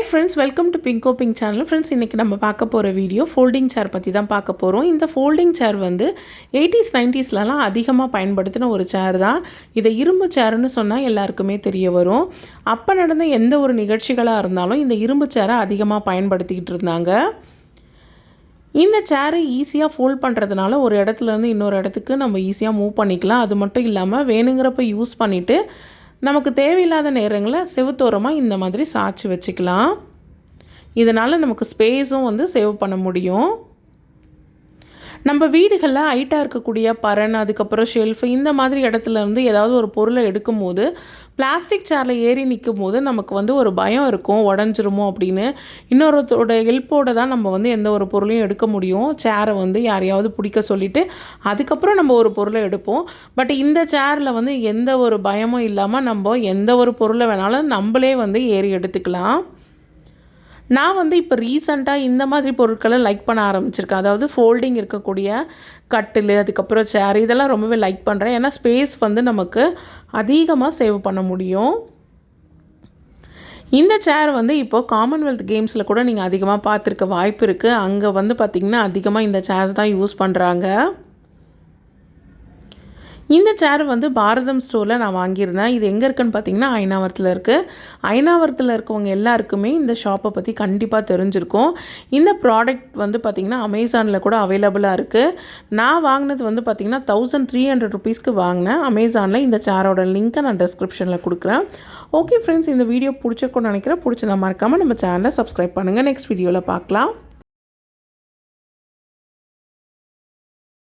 Friends, welcome to Bingo pink channel. Friends, இன்றைக்கி நம்ம பார்க்க போகிற வீடியோ ஃபோல்டிங் சேர் பற்றி தான் பார்க்க போகிறோம். இந்த ஃபோல்டிங் சேர் வந்து 80s 90ஸ்லலாம் அதிகமாக பயன்படுத்தின ஒரு சேர் தான். இதை இரும்பு சேர்னு சொன்னால் எல்லாருக்குமே தெரிய வரும். அப்போ நடந்த எந்த ஒரு நிகழ்ச்சிகளாக இருந்தாலும் இந்த இரும்பு சேரை அதிகமாக பயன்படுத்திக்கிட்டு இருந்தாங்க. இந்த சேரை ஈஸியாக ஃபோல்ட் பண்ணுறதுனால ஒரு இடத்துலேருந்து இன்னொரு இடத்துக்கு நம்ம ஈஸியாக மூவ் பண்ணிக்கலாம். அது மட்டும் இல்லாமல் வேணுங்கிறப்ப யூஸ் பண்ணிவிட்டு நமக்கு தேவையில்லாத நேரங்களில் செவுத்தோரமாக இந்த மாதிரி சாய்ச்சி வச்சுக்கலாம். இதனால் நமக்கு ஸ்பேஸும் வந்து சேவ் பண்ண முடியும். நம்ம வீடுகளில் ஹைட்டாக இருக்கக்கூடிய பரண், அதுக்கப்புறம் ஷெல்ஃபு, இந்த மாதிரி இடத்துலேருந்து ஏதாவது ஒரு பொருளை எடுக்கும்போது பிளாஸ்டிக் சேரில் ஏறி நிற்கும் போது நமக்கு வந்து ஒரு பயம் இருக்கும், உடஞ்சிருமோ அப்படின்னு. இன்னொருத்தோட ஹெல்ப்போடு தான் நம்ம வந்து எந்த ஒரு பொருளையும் எடுக்க முடியும். சேரை வந்து யாரையாவது பிடிக்க சொல்லிவிட்டு அதுக்கப்புறம் நம்ம ஒரு பொருளை எடுப்போம். பட் இந்த சேரில் வந்து எந்த ஒரு பயமும் இல்லாமல் நம்ம எந்த ஒரு பொருளை வேணாலும் நம்மளே வந்து ஏறி எடுத்துக்கலாம். நான் வந்து இப்போ ரீசெண்டாக இந்த மாதிரி பொருட்களை லைக் பண்ண ஆரம்பிச்சிருக்கேன். அதாவது ஃபோல்டிங் இருக்கக்கூடிய கட்டில், அதுக்கப்புறம் சேர், இதெல்லாம் ரொம்பவே லைக் பண்ணுறேன். ஏன்னா ஸ்பேஸ் வந்து நமக்கு அதிகமாக சேவ் பண்ண முடியும். இந்த சேர் வந்து இப்போது காமன்வெல்த் கேம்ஸில் கூட நீங்கள் அதிகமாக பார்த்துருக்க வாய்ப்பு இருக்குது. அங்கே வந்து பார்த்திங்கன்னா அதிகமாக இந்த சேர்ஸ் தான் யூஸ் பண்ணுறாங்க. இந்த சேர் வந்து பாரதம் ஸ்டோரில் நான் வாங்கியிருந்தேன். இது எங்கே இருக்குதுன்னு பார்த்தீங்கன்னா அயனாவரத்தில் இருக்குது. அயனாவரத்தில் இருக்கவங்க எல்லாருக்குமே இந்த ஷாப்பை பற்றி கண்டிப்பாக தெரிஞ்சிருக்கும். இந்த ப்ராடக்ட் வந்து பார்த்திங்கன்னா அமேசானில் கூட அவைலபிளாக இருக்குது. நான் வாங்கினது வந்து பார்த்திங்கன்னா 1300 ருபீஸ்க்கு வாங்கினேன் அமேசானில். இந்த சேரோட லிங்க்கை நான் டிஸ்கிரிப்ஷனில் கொடுக்குறேன். ஓகே ஃப்ரெண்ட்ஸ், இந்த வீடியோ பிடிச்சிருக்குன்னு நினைக்கிறேன். பிடிச்சதை மறக்காமல் நம்ம சேனலை சப்ஸ்கிரைப் பண்ணுங்கள். நெக்ஸ்ட் வீடியோவில் பார்க்கலாம்.